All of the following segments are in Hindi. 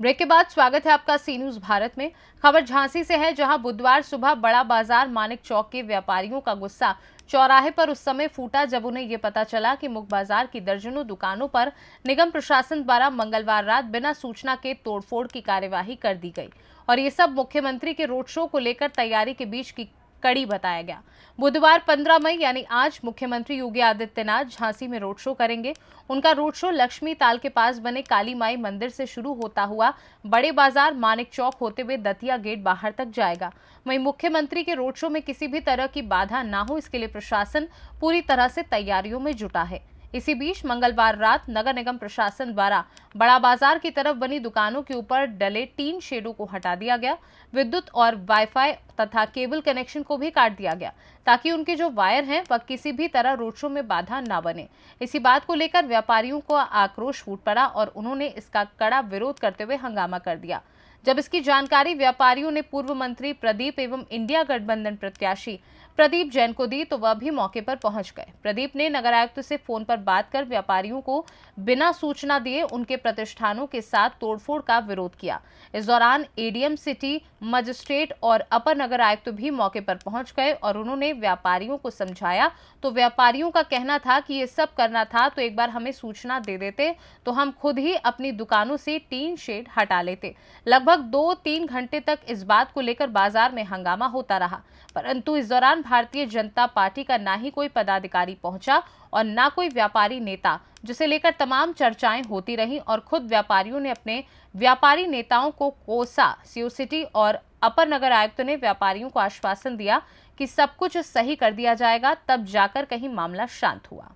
ब्रेक के बाद स्वागत है आपका सी न्यूज भारत में। खबर झांसी से है, जहां बुधवार सुबह बड़ा बाजार मानिक चौक के व्यापारियों का गुस्सा चौराहे पर उस समय फूटा जब उन्हें ये पता चला कि मुख्य बाजार की दर्जनों दुकानों पर निगम प्रशासन द्वारा मंगलवार रात बिना सूचना के तोड़फोड़ की कार्यवाही कर दी गई और ये सब मुख्यमंत्री के रोड शो को लेकर तैयारी के बीच की कड़ी बताया गया। बुधवार 15 मई यानी आज मुख्यमंत्री योगी आदित्यनाथ झांसी में रोड शो करेंगे। उनका रोड शो लक्ष्मी ताल के पास बने काली माई मंदिर से शुरू होता हुआ बड़े बाजार मानिक चौक होते हुए दतिया गेट बाहर तक जाएगा। वहीं मुख्यमंत्री के रोड शो में किसी भी तरह की बाधा ना हो, इसके लिए प्रशासन पूरी तरह से तैयारियों में जुटा है। इसी बीच मंगलवार रात नगर निगम प्रशासन द्वारा बड़ा बाजार की तरफ बनी दुकानों के ऊपर डले टीन शेडों को हटा दिया गया। विद्युत और वाईफाई तथा केबल कनेक्शन को भी काट दिया गया ताकि उनके जो वायर हैं वह किसी भी तरह रोड शो में बाधा ना बने। इसी बात को लेकर व्यापारियों को आक्रोश फूट पड़ा और उन्होंने इसका कड़ा विरोध करते हुए हंगामा कर दिया। जब इसकी जानकारी व्यापारियों ने पूर्व मंत्री प्रदीप एवं इंडिया गठबंधन प्रत्याशी प्रदीप जैन को दी तो वह भी मौके पर पहुंच गए। प्रदीप ने नगर आयुक्त से फोन पर बात कर व्यापारियों को बिना सूचना दिए उनके प्रतिष्ठानों के साथ तोड़फोड़ का विरोध किया। इस दौरान एडीएम सिटी मजिस्ट्रेट और अपर नगर आयुक्त भी मौके पर पहुंच गए और उन्होंने व्यापारियों को समझाया तो व्यापारियों का कहना था कि ये सब करना था तो एक बार हमें सूचना दे देते तो हम खुद ही अपनी दुकानों से टीन शेड हटा लेते। लगभग 2-3 घंटे तक इस बात को लेकर बाजार में हंगामा होता रहा, परंतु इस दौरान भारतीय जनता पार्टी का ना ही कोई पदाधिकारी पहुंचा और ना कोई व्यापारी नेता, जिसे लेकर तमाम चर्चाएं होती रहीं और खुद व्यापारियों ने अपने व्यापारी नेताओं को कोसा। सीओ सिटी और अपर नगर आयुक्त ने व्यापारियों को आश्वासन दिया कि सब कुछ सही कर दिया जाएगा, तब जाकर कहीं मामला शांत हुआ।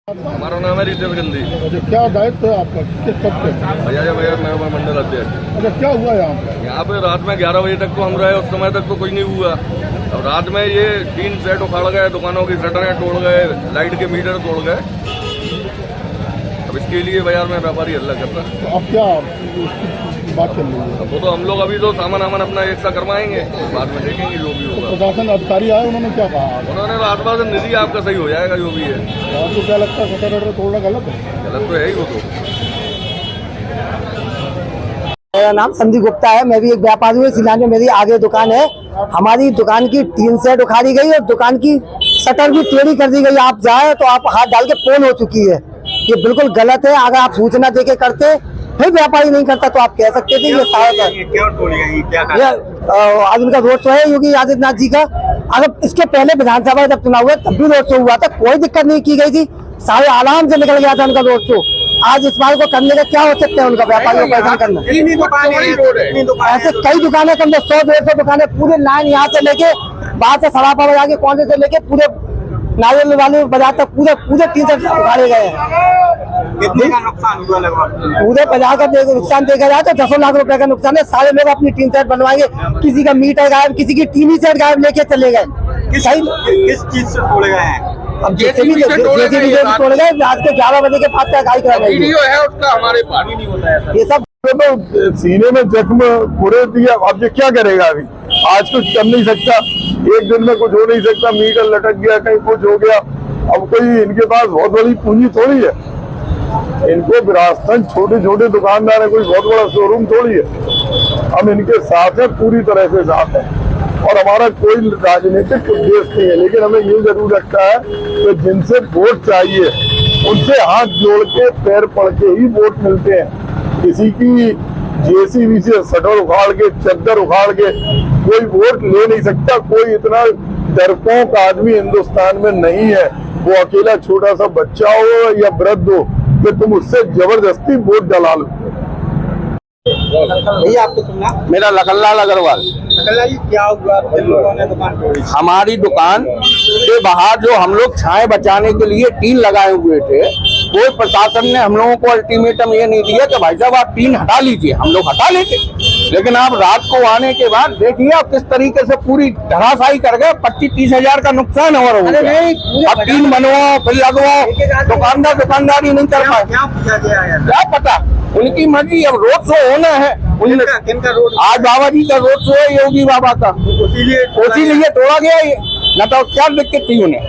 हमारा नाम है रितेश गंदी। क्या दायित्व है आपका, किस पद पे? भैया मैं मंडल अध्यक्ष। अच्छा, क्या हुआ यहाँ पे रात में 11 बजे तक तो हम रहे, उस समय तक तो कुछ नहीं हुआ। अब रात में ये 3 सेट उखाड़ गए, दुकानों की शटरें तोड़ गए, लाइट के मीटर तोड़ गए। अब इसके लिए बाजार में व्यापारी हल्ला कर रहा है। तो अब क्या बात चल रही है? वो तो हम लोग अभी तो सामान अपना एक सा करवाएंगे, बाद में देखेंगे जो भी होगा। प्रशासन अधिकारी आए, उन्होंने क्या कहा? उन्होंने आश्वासन दे दिया आपका सही हो जाएगा जो भी है। आपको क्या लगता है शटर तोड़ना गलत है? गलत तो है ही वो तो। मेरा नाम संदीप गुप्ता है, मैं भी एक व्यापारी हूँ। इस में मेरी आगे दुकान है। हमारी दुकान की टीन सेट उखाड़ी गई और दुकान की शटर भी टेढ़ी कर दी गई। आप जाए तो आप हाथ डाल के पोल हो चुकी है। ये बिल्कुल गलत है। अगर आप सूचना देके करते फिर व्यापारी नहीं करता तो आप कह सकते थे ये साहब है। आज उनका रोड शो है योगी आदित्यनाथ जी का। अगर इसके पहले विधानसभा जब चुनाव हुआ तब भी रोड शो हुआ था, कोई दिक्कत नहीं की गई थी, सारे आराम से निकल गया था उनका रोड शो। आज इस बार को करने का क्या हो सकता है उनका, व्यापारियों को परेशान करना। ऐसे कई दुकानें कम 100-150 दुकानें पूरे लाइन यहाँ से लेके बाहर से सराफा बाजार के कोने से लेके पूरे नारियल वाले बाजार तक पूरे 3 सेट उखाड़े गए हैं। कितने का नुकसान हुआ? लगभग पूरे बाजार का नुकसान देखा जाए तो 10 लाख रुपए का नुकसान है। सारे लोग अपनी टीन सेट बनवाएंगे, किसी का मीटर गायब, किसी की टीवी सेट गायब लेके चले गए। किस चीज से तोड़े गए हैं? अब जेसीबी तोड़े गए। रात के 11 बजे के बाद क्या करा रही है उसका, हमारे पानी नहीं होता है ये सब। तो सीने में जख्म पूरे दिया, अब ये क्या करेगा? अभी आज कुछ कर नहीं सकता, एक दिन में कुछ हो नहीं सकता। मीटर लटक गया, कहीं कुछ हो गया। अब कोई इनके पास बहुत बड़ी पूंजी थोड़ी है। इनको विरासतन छोटे दुकानदार है, कोई बहुत बड़ा शोरूम थोड़ी है। हम इनके साथ है, पूरी तरह से साथ है और हमारा कोई राजनीतिक उद्देश्य नहीं है। लेकिन हमें ये जरूर लगता है कि जिनसे वोट चाहिए उनसे हाथ जोड़ के पैर पड़ के ही वोट मिलते हैं। किसी की जेसीबी से शटर उखाड़ के, चद्दर उखाड़ के कोई वोट ले नहीं सकता। कोई इतना डरपोक आदमी हिंदुस्तान में नहीं है, वो अकेला छोटा सा बच्चा हो या वृद्ध हो, कि तुम उससे जबरदस्ती वोट डला लो। भैया आपको सुनना? मेरा लखनलाल अग्रवाल। जी क्या हुआ? लोगों ने दुकान तोड़ी। हमारी दुकान के बाहर जो हम लोग छाए बचाने के लिए टीन लगाए हुए थे, वो प्रशासन ने हम लोगों को अल्टीमेटम ये नहीं दिया कि भाई साहब आप टीन हटा लीजिए। हम लोग हटा लेते, लेकिन आप रात को आने के बाद देखिए आप किस तरीके से पूरी धराशायी कर गए। 25-30 हजार का नुकसान हमारा हो गया। अब टीन बनवाओ फिर लगवाओ, दुकानदारी नहीं कर पाए। क्या पता, उनकी मर्जी। अब रोड शो होना है, किनका रोड? आज बाबा जी का रोड शो है, योगी बाबा का, इसीलिए तोड़ा गया ये, न तो क्या दिक्कत थी उन्हें।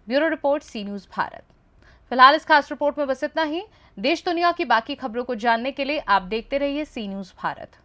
ब्यूरो रिपोर्ट, सी न्यूज भारत। फिलहाल इस खास रिपोर्ट में बस इतना ही। देश दुनिया की बाकी खबरों को जानने के लिए आप देखते रहिए सी न्यूज़ भारत।